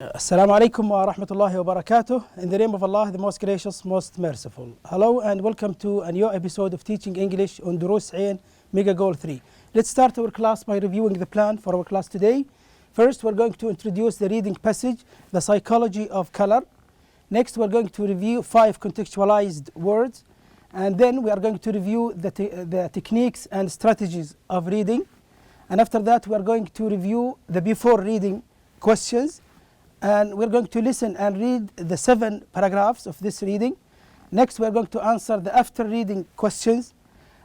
Assalamu alaikum wa rahmatullahi wa barakatuh. In the name of Allah, the most gracious, most merciful. Hello and welcome to a new episode of Teaching English on Dروس Mega Goal 3. Let's start our class by reviewing the plan for our class today. First, we're going to introduce the reading passage, the psychology of color. Next, we're going to review 5 contextualized words. And then we are going to review the techniques and strategies of reading. And after that, we are going to review the before reading questions. And we're going to listen and read the 7 paragraphs of this reading. Next, we're going to answer the after reading questions.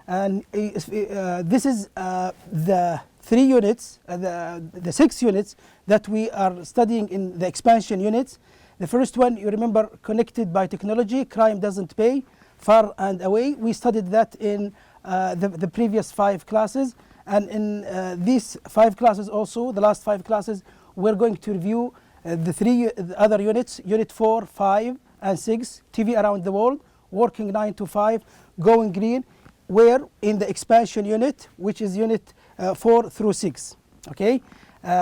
And this is the 3 units, the 6 units that we are studying in the expansion units. The first one, you remember, connected by technology, crime doesn't pay, far and away. We studied that in the previous 5 classes. And in these 5 classes also, the last 5 classes, we're going to review the 3 other units, Unit 4, 5 and 6, TV Around the World, Working 9 to 5, Going Green, where in the expansion unit, which is Unit 4 through 6, okay?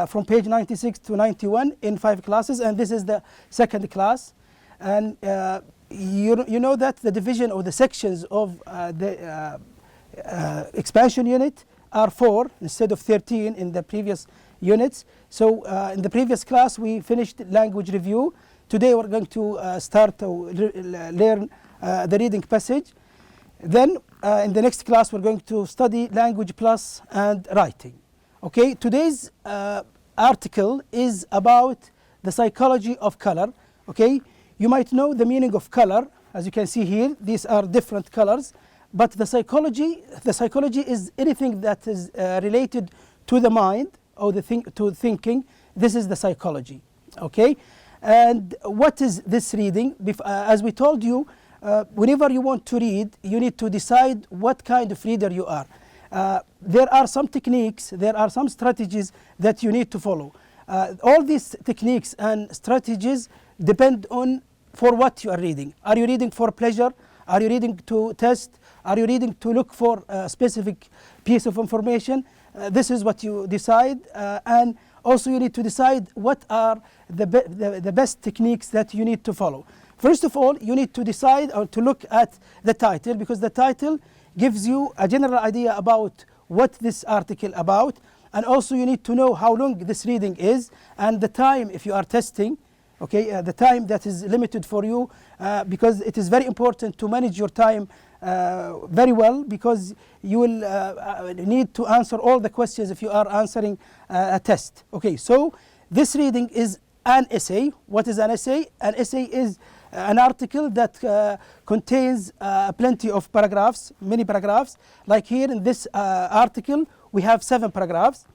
From page 96 to 91 in 5 classes, and this is the second class. And you know that the division or the sections of the expansion unit are 4 instead of 13 in the previous units. So in the previous class we finished language review. Today we're going to start to learn the reading passage. Then in the next class we're going to study language plus and writing. Okay, today's article is about the psychology of color. Okay, you might know the meaning of color. As you can see here, these are different colors, but the psychology is anything that is related to the mind or to thinking. This is the psychology, okay? And what is this reading? As we told you, whenever you want to read, you need to decide what kind of reader you are. There are some techniques, there are some strategies that you need to follow. All these techniques and strategies depend on for what you are reading. Are you reading for pleasure? Are you reading to test? Are you reading to look for a specific piece of information? This is what you decide, and also you need to decide what are the best techniques that you need to follow. First of all, you need to decide or to look at the title, because the title gives you a general idea about what this article about, and also you need to know how long this reading is and the time if you are testing. Okay, the time that is limited for you, because it is very important to manage your time very well, because you will need to answer all the questions if you are answering a test. Okay, so this reading is an essay. What is an essay? An essay is an article that contains plenty of paragraphs, many paragraphs. Like here in this article, we have 7 paragraphs.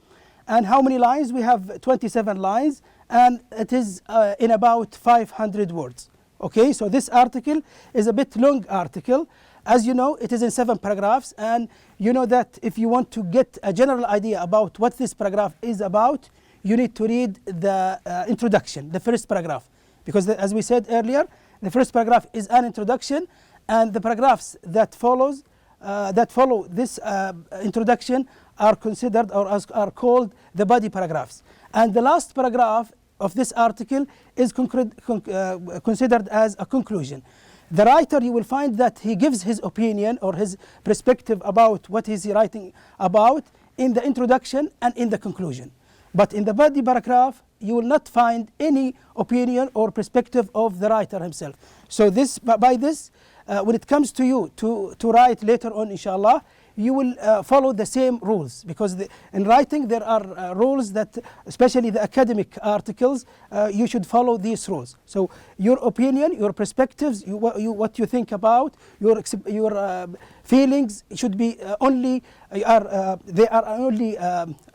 And how many lines? We have 27 lines. And it is in about 500 words. Okay, so this article is a bit long article. As you know, it is in 7 paragraphs, and you know that if you want to get a general idea about what this paragraph is about, you need to read the introduction, the first paragraph, because as we said earlier, the first paragraph is an introduction, and the paragraphs that follow this introduction are considered or are called the body paragraphs. And the last paragraph of this article is considered as a conclusion. The writer, you will find that he gives his opinion or his perspective about what is he writing about in the introduction and in the conclusion. But in the body paragraph, you will not find any opinion or perspective of the writer himself. So by this, when it comes to you to write later on, inshallah, you will follow the same rules, because in writing there are rules that, especially the academic articles, you should follow these rules. So your opinion, your perspectives, what you think about, your feelings should be only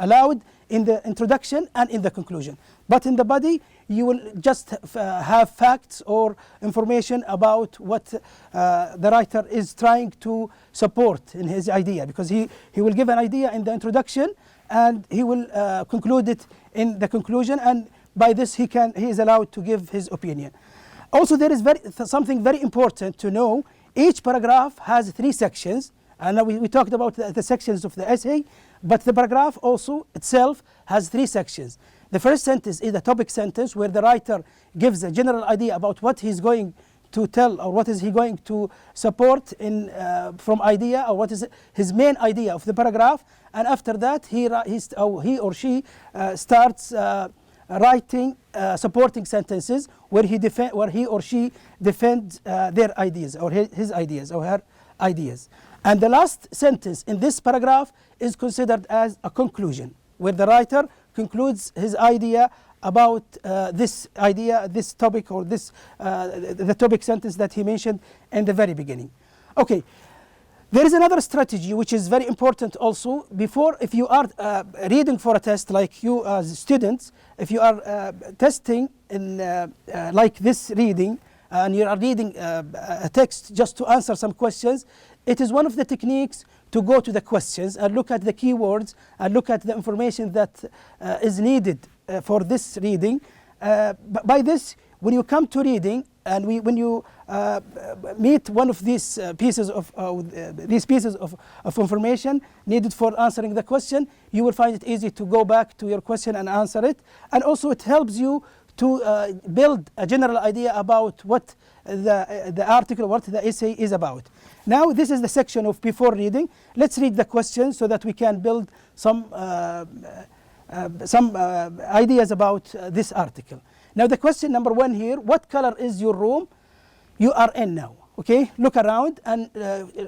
allowed in the introduction and in the conclusion. But in the body, you will just have facts or information about what the writer is trying to support in his idea, because he will give an idea in the introduction and he will conclude it in the conclusion, and by this he is allowed to give his opinion. Also, there is something very important to know. Each paragraph has 3 sections, and we talked about the sections of the essay, but the paragraph also itself has 3 sections. The first sentence is a topic sentence where the writer gives a general idea about what he's going to tell or what is he going to support in from idea, or what is his main idea of the paragraph, and after that he or she starts writing supporting sentences where he or she defends their ideas or his ideas or her ideas. And the last sentence in this paragraph is considered as a conclusion, where the writer concludes his idea about this topic, or the topic sentence that he mentioned in the very beginning. Okay, there is another strategy which is very important also. Before, if you are reading for a test, like you as students, if you are testing in like this reading, and you are reading a text just to answer some questions, it is one of the techniques to go to the questions and look at the keywords and look at the information that is needed for this reading. By this, when you come to reading and when you meet one of these pieces of information needed for answering the question, you will find it easy to go back to your question and answer it. And also it helps you to build a general idea about what the article, what the essay is about. Now this is the section of before reading. Let's read the questions so that we can build some ideas about this article. Now the question number 1 here: what color is your room you are in now? Okay, look around and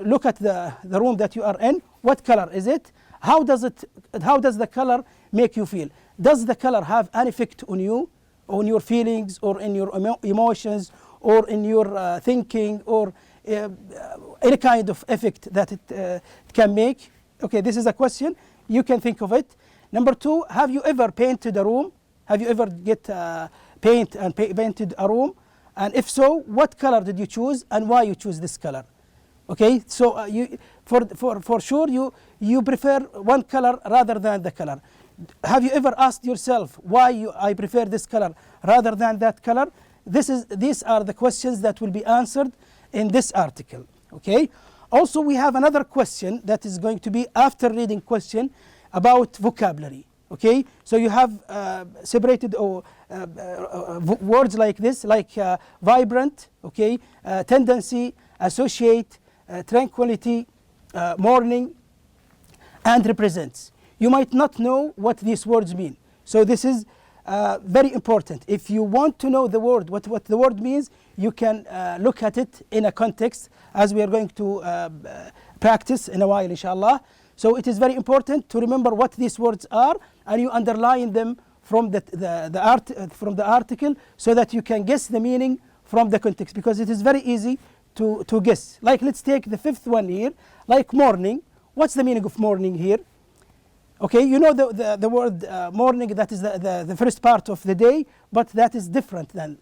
look at the room that you are in. What color is it? How does the color make you feel? Does the color have an effect on you, on your feelings, or in your emotions, or in your thinking, or any kind of effect that it can make? Okay, this is a question. You can think of it. Number 2, have you ever painted a room? Have you ever get paint and painted a room? And if so, what color did you choose and why you choose this color? Okay, so you for sure you prefer one color rather than the color. Have you ever asked yourself why I prefer this color rather than that color? These are the questions that will be answered in this article. Okay. Also, we have another question that is going to be after reading question about vocabulary. Okay, so you have separated words like this, like vibrant, okay, tendency, associate, tranquility, morning, and represents. You might not know what these words mean, so this is very important. If you want to know the word, what the word means, you can look at it in a context, as we are going to practice in a while, inshallah. So it is very important to remember what these words are, and you underline them from the article, so that you can guess the meaning from the context, because it is very easy to guess. Like, let's take the 5th one here, like morning. What's the meaning of morning here? Okay, you know the word morning, that is the first part of the day, but that is different than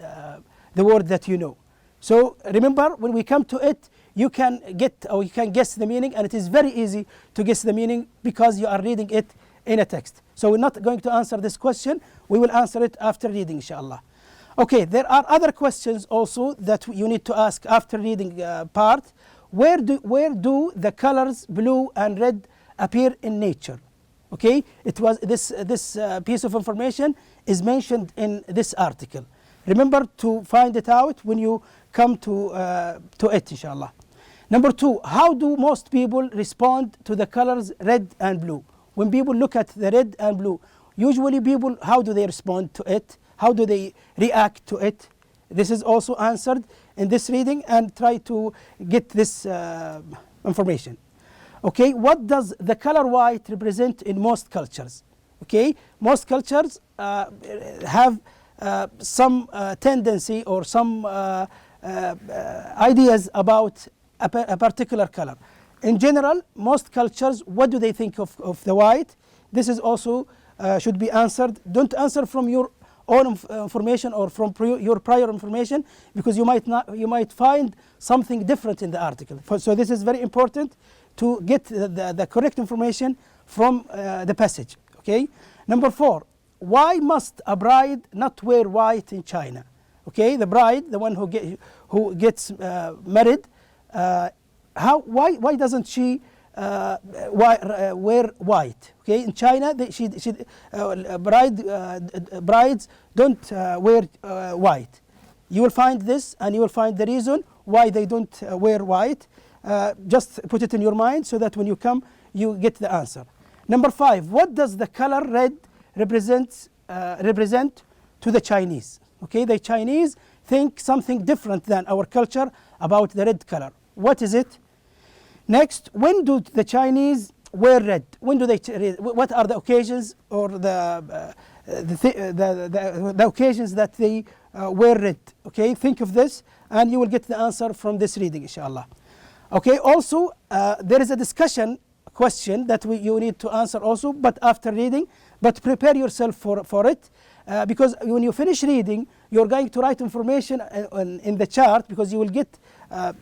the word that you know. So remember, when we come to it, you can guess the meaning, and it is very easy to guess the meaning because you are reading it in a text. So we're not going to answer this question. We will answer it after reading, inshallah. Okay, there are other questions also that you need to ask after reading part. Where do the colors blue and red appear in nature? Okay, it was this piece of information is mentioned in this article. Remember to find it out when you come to it, inshallah. Number 2, how do most people respond to the colors red and blue? When people look at the red and blue, usually people, how do they respond to it? How do they react to it? This is also answered in this reading, and try to get this information. Okay, what does the color white represent in most cultures? Okay, most cultures have some tendency or some ideas about a particular color. In general, most cultures, what do they think of the white? This is also should be answered. Don't answer from your own information or from your prior information, because you might find something different in the article. So this is very important to get the correct information from the passage. Okay. Number 4, why must a bride not wear white in China? Okay, the bride, the one who gets married, why doesn't she wear white. Okay, in China, brides don't wear white. You will find this, and you will find the reason why they don't wear white. Just put it in your mind so that when you come, you get the answer. Number 5, what does the color red represent to the Chinese? Okay, the Chinese think something different than our culture about the red color. What is it? Next, when do the Chinese wear red? When do they? What are the occasions or the occasions that they wear red? Okay, think of this, and you will get the answer from this reading, inshallah. Okay. Also, there is a discussion question that you need to answer also, but after reading. But prepare yourself for it, because when you finish reading, you're going to write information in the chart, because you will get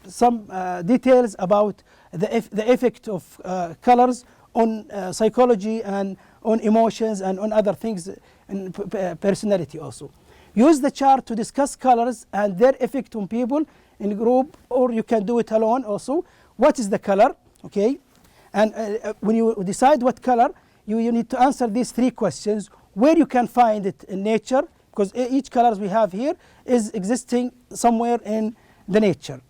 some details about the effect of colors on psychology and on emotions and on other things and personality also. Use the chart to discuss colors and their effect on people in group, or you can do it alone also. What is the color? Okay, and when you decide what color, you need to answer these 3 questions. Where you can find it in nature, because each colors we have here is existing somewhere in the nature.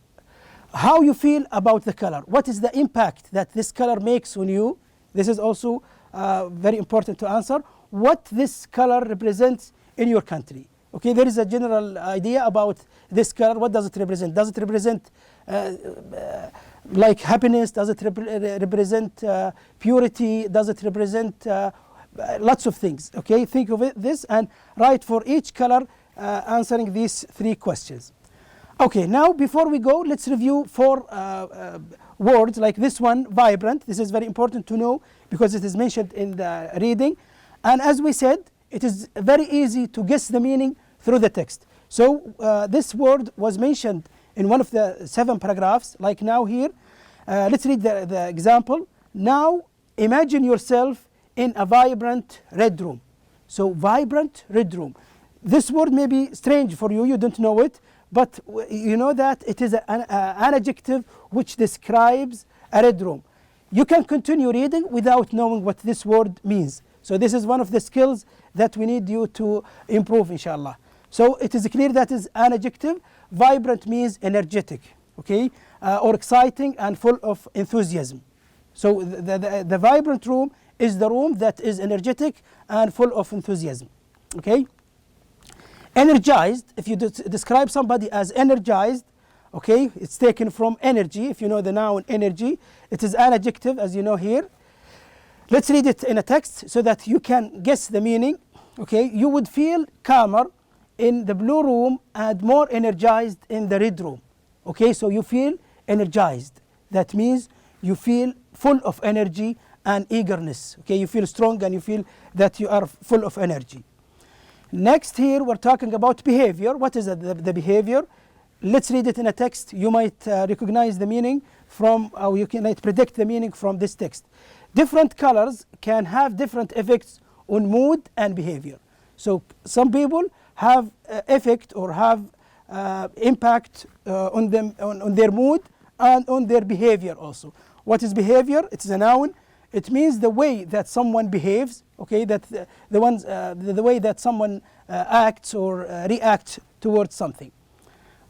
How you feel about the color. What is the impact that this color makes on you? This is also very important to answer. What this color represents in your country. Okay, there is a general idea about this color. What does it represent? Does it represent like happiness? Does it represent purity? Does it represent lots of things? Okay, think of this and write for each color answering these 3 questions. Okay, now before we go, let's review 4 words like this one, vibrant. This is very important to know because it is mentioned in the reading. And as we said, it is very easy to guess the meaning through the text. So this word was mentioned in one of the 7 paragraphs, like now here. Let's read the example. Now imagine yourself in a vibrant red room. So vibrant red room. This word may be strange for you, you don't know it, but you know that it is an adjective which describes a red room. You can continue reading without knowing what this word means. So this is one of the skills that we need you to improve, inshallah. So it is clear that is an adjective. Vibrant means energetic, okay, or exciting and full of enthusiasm. So the vibrant room is the room that is energetic and full of enthusiasm, okay. Energized, if you describe somebody as energized, okay, it's taken from energy. If you know the noun energy, it is an adjective, as you know here. Let's read it in a text so that you can guess the meaning. Okay, you would feel calmer in the blue room and more energized in the red room. Okay, so you feel energized. That means you feel full of energy and eagerness. Okay, you feel strong and you feel that you are full of energy. Next here we're talking about behavior. What is the behavior? Let's read it in a text. You might recognize the meaning from, or you might predict the meaning from this text. Different colors can have different effects on mood and behavior. So some people have effect or have impact on them, on their mood and on their behavior also. What is behavior? It's a noun. It means the way that someone behaves, okay, that the way that someone acts or reacts towards something.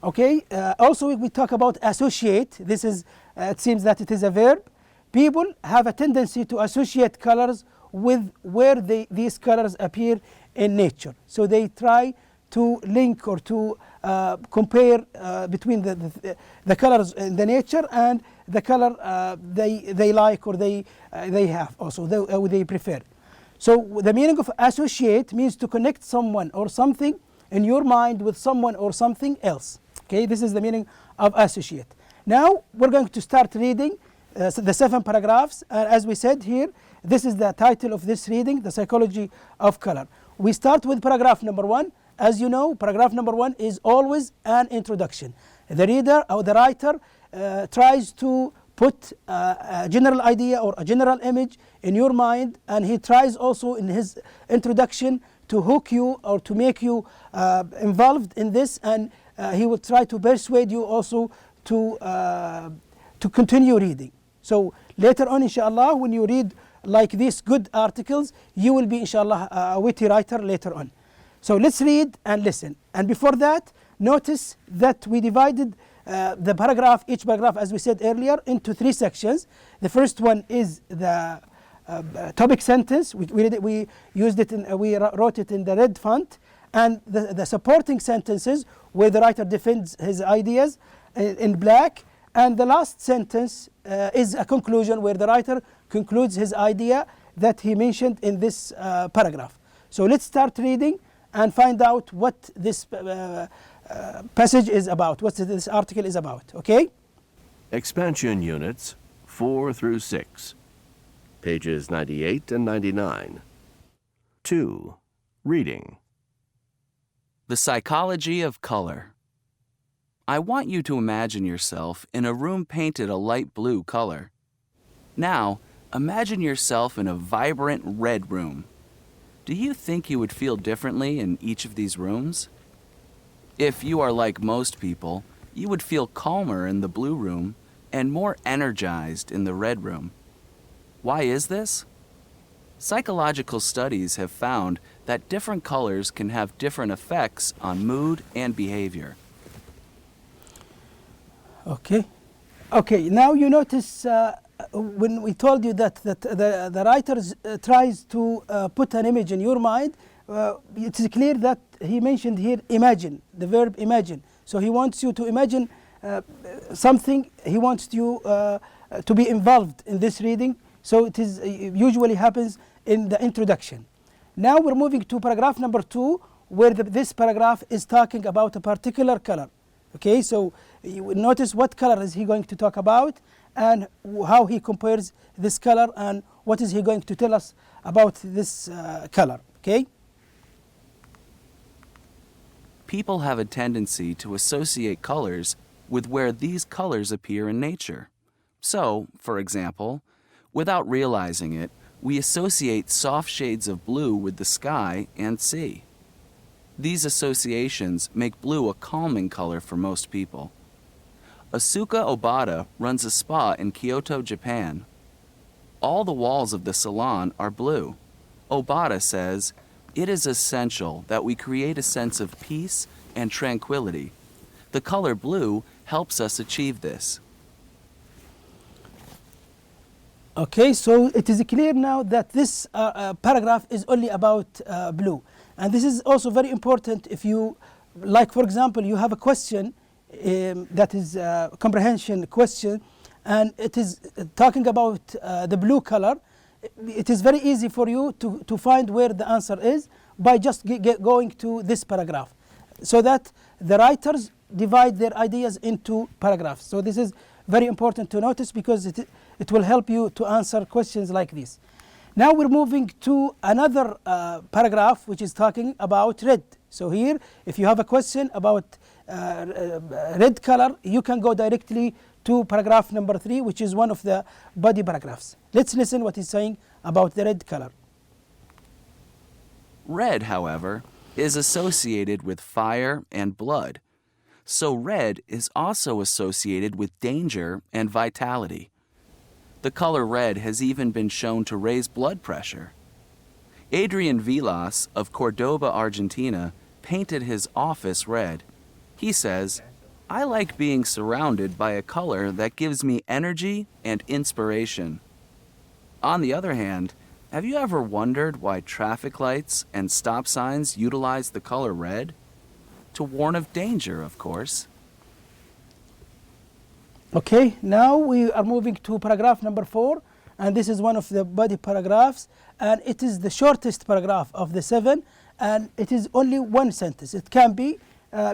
Okay, also we talk about associate. This is, it seems that it is a verb. People have a tendency to associate colors with where these colors appear in nature. So they try to link or to compare between the colors in the nature and the color they like or they have also, they prefer. So the meaning of associate means to connect someone or something in your mind with someone or something else. Okay, this is the meaning of associate. Now we're going to start reading the 7 paragraphs. As we said here, this is the title of this reading, The Psychology of Color. We start with paragraph number 1. As you know, paragraph number 1 is always an introduction. The reader or the writer tries to put a general idea or a general image in your mind, and he tries also in his introduction to hook you or to make you involved in this, and he will try to persuade you also to continue reading. So later on, inshallah, when you read like these good articles, you will be, inshallah, a witty writer later on. So let's read and listen. And before that, notice that we divided the paragraph, each paragraph, as we said earlier, into 3 sections. The first one is the topic sentence. We used it we wrote it in the red font, and the supporting sentences where the writer defends his ideas in black, and the last sentence is a conclusion where the writer concludes his idea that he mentioned in this paragraph. So let's start reading and find out what this passage is about, what this article is about. Okay? Expansion Units 4 through 6, pages 98 and 99. 2. Reading. The psychology of color. I want you to imagine yourself in a room painted a light blue color. Now, imagine yourself in a vibrant red room. Do you think you would feel differently in each of these rooms? If you are like most people, you would feel calmer in the blue room and more energized in the red room. Why is this? Psychological studies have found that different colors can have different effects on mood and behavior. Okay. Okay, now you notice when we told you that the writer tries to put an image in your mind, it is clear that he mentioned here imagine, the verb imagine. So he wants you to imagine something, he wants you to be involved in this reading. So it usually happens in the introduction. Now we're moving to paragraph number 2, where this paragraph is talking about a particular color. Okay, so you will notice what color is he going to talk about and how he compares this color and what is he going to tell us about this color. Okay? People have a tendency to associate colors with where these colors appear in nature. So, for example, without realizing it, we associate soft shades of blue with the sky and sea. These associations make blue a calming color for most people. Asuka Obata runs a spa in Kyoto, Japan. All the walls of the salon are blue. Obata says, "It is essential that we create a sense of peace and tranquility. The color blue helps us achieve this." Okay, so it is clear now that this paragraph is only about blue. And this is also very important if you, like for example, you have a question that is a comprehension question, and it is talking about the blue color. It is very easy for you to find where the answer is by just going to this paragraph, so that the writers divide their ideas into paragraphs. So this is very important to notice because it will help you to answer questions like this. Now we're moving to another paragraph which is talking about red. So here, if you have a question about red color, you can go directly to paragraph number 3, which is one of the body paragraphs. Let's listen what he's saying about the red color. Red, however, is associated with fire and blood. So red is also associated with danger and vitality. The color red has even been shown to raise blood pressure. Adrian Vilas of Cordoba, Argentina, painted his office red. He says, "I like being surrounded by a color that gives me energy and inspiration." On the other hand, have you ever wondered why traffic lights and stop signs utilize the color red? To warn of danger, of course. Okay, now we are moving to paragraph number 4, and this is one of the body paragraphs, and it is the shortest paragraph of the 7, and it is only one sentence. It can be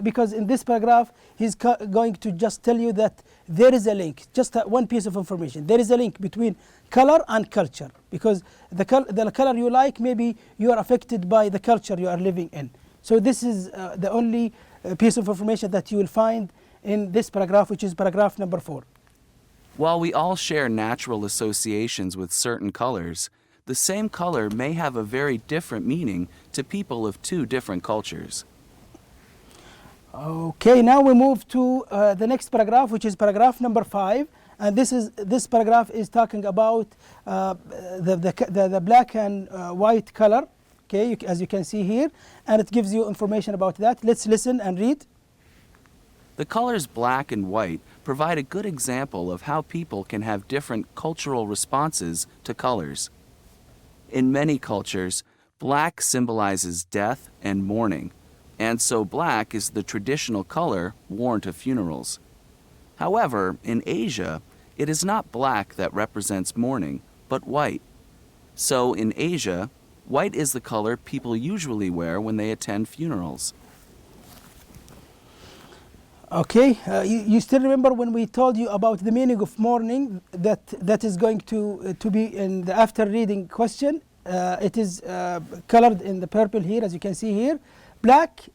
because in this paragraph he's going to just tell you that there is a link, just one piece of information. There is a link between color and culture, because the color you like, maybe you are affected by the culture you are living in. So this is the only piece of information that you will find in this paragraph, which is paragraph number 4. While we all share natural associations with certain colors, the same color may have a very different meaning to people of 2 different cultures. Okay, now we move to the next paragraph, which is paragraph number 5, And this paragraph is talking about the black and white color, okay, as you can see here, and it gives you information about that. Let's listen and read. The colors black and white provide a good example of how people can have different cultural responses to colors. In many cultures, black symbolizes death and mourning, and so black is the traditional color worn to funerals. However, in Asia, it is not black that represents mourning, but white. So in Asia, white is the color people usually wear when they attend funerals. Okay, you still remember when we told you about the meaning of mourning, that is going to be in the after reading question. It is colored in the purple here, as you can see here. Black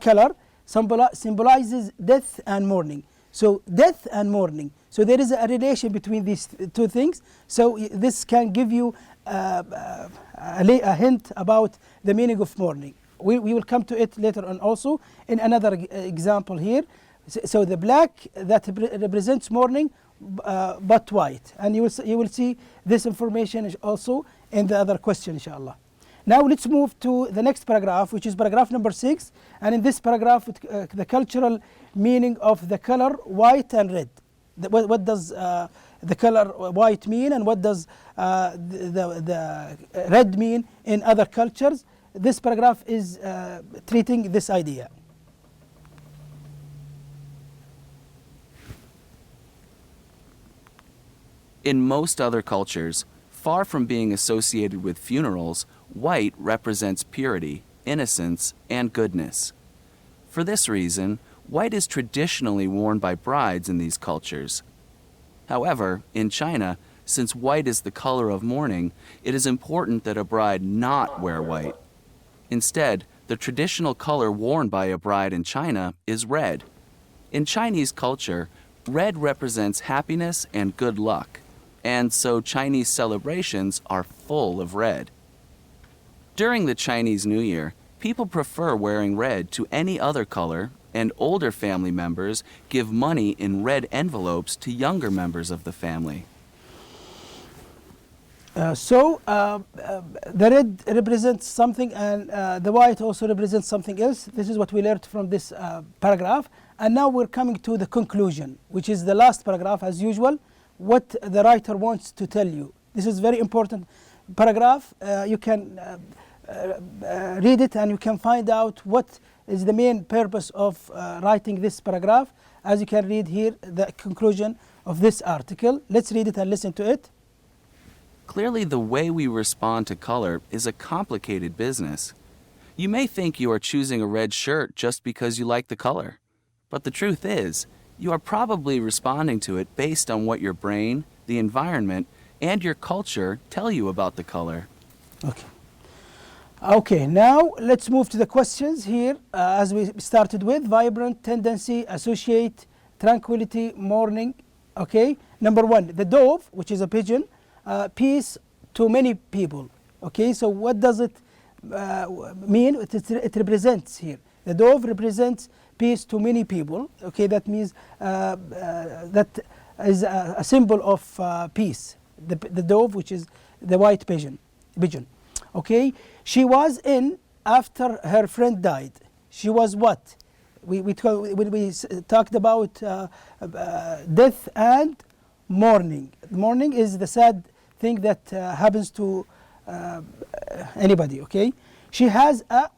color symbolizes death and mourning. So death and mourning. So there is a relation between these two things. So this can give you a hint about the meaning of mourning. We will come to it later on also in another example here. So the black that represents mourning, but white, and you will see this information also in the other question, inshallah. Now let's move to the next paragraph, which is paragraph number 6. And in this paragraph, the cultural meaning of the color white and red. What does the color white mean, and what does the red mean in other cultures? This paragraph is treating this idea. In most other cultures, far from being associated with funerals, white represents purity, innocence, and goodness. For this reason, white is traditionally worn by brides in these cultures. However, in China, since white is the color of mourning, it is important that a bride not wear white. Instead, the traditional color worn by a bride in China is red. In Chinese culture, red represents happiness and good luck, and so Chinese celebrations are full of red. During the Chinese New Year, people prefer wearing red to any other color, and older family members give money in red envelopes to younger members of the family. The red represents something, and the white also represents something else. This is what we learned from this paragraph. And now we're coming to the conclusion, which is the last paragraph as usual, what the writer wants to tell you. This is very important paragraph. You can read it and you can find out what is the main purpose of writing this paragraph. As you can read here, the conclusion of this article. Let's read it and listen to it. Clearly, the way we respond to color is a complicated business. You may think you are choosing a red shirt just because you like the color. But the truth is, you are probably responding to it based on what your brain, the environment, and your culture tell you about the color. Okay, now let's move to the questions here. As we started with, vibrant, tendency, associate, tranquility, mourning. Okay, number 1, the dove, which is a pigeon, peace to many people. Okay, so what does it mean? It represents here. The dove represents peace to many people. Okay, that means that is a symbol of peace. The dove, which is the white pigeon. Okay, she was in after her friend died. She was what? We talked about death and mourning. Mourning is the sad thing that happens to anybody. Okay, she has a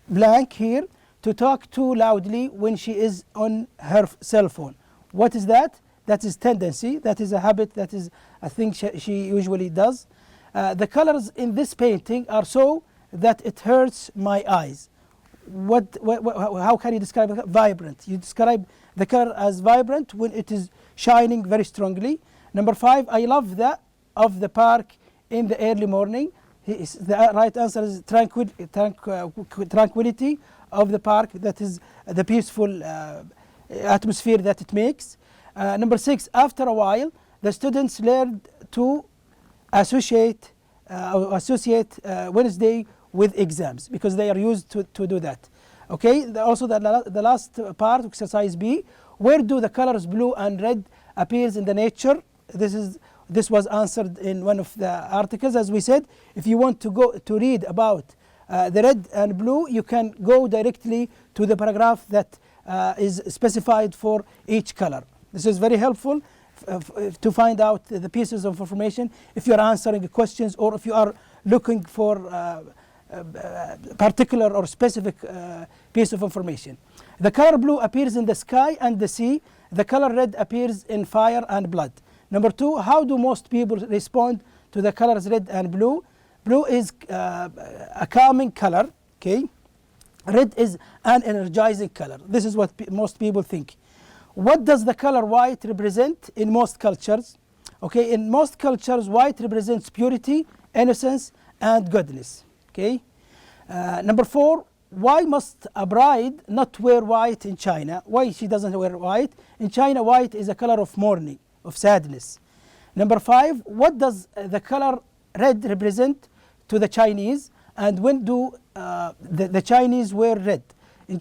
blank here to talk too loudly when she is on her cell phone. What is that? That is tendency. That is a habit. That is a thing she usually does. The colors in this painting are so that it hurts my eyes. How can you describe it? Vibrant. You describe the color as vibrant when it is shining very strongly. Number 5, I love the of the park in the early morning. The right answer is tranquility of the park. That is the peaceful atmosphere that it makes. Number 6, after a while, the students learned to associate Wednesday with exams because they are used to do that. Okay, also the last part, exercise B, where do the colors blue and red appears in the nature. This was answered in one of the articles. As we said, if you want to read about the red and blue, you can go directly to the paragraph that is specified for each color. This is very helpful to find out the pieces of information if you are answering questions or if you are looking for particular or specific piece of information. The color blue appears in the sky and the sea. The color red appears in fire and blood. Number 2, how do most people respond to the colors red and blue? Blue is a calming color, okay? Red is an energizing color. This is what most people think. What does the color white represent in most cultures? Okay, in most cultures, white represents purity, innocence, and goodness. Okay. Number 4, why must a bride not wear white in China? Why she doesn't wear white? In China, white is a color of mourning, of sadness. Number 5, what does the color red represent to the Chinese? And when do the Chinese wear red? In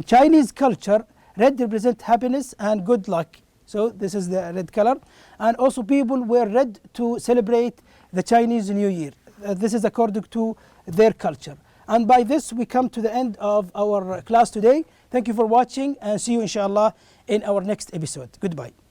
Chinese culture, red represents happiness and good luck. So this is the red color. And also people wear red to celebrate the Chinese New Year. This is according to their culture. And by this we come to the end of our class today. Thank you for watching and see you inshallah in our next episode. Goodbye.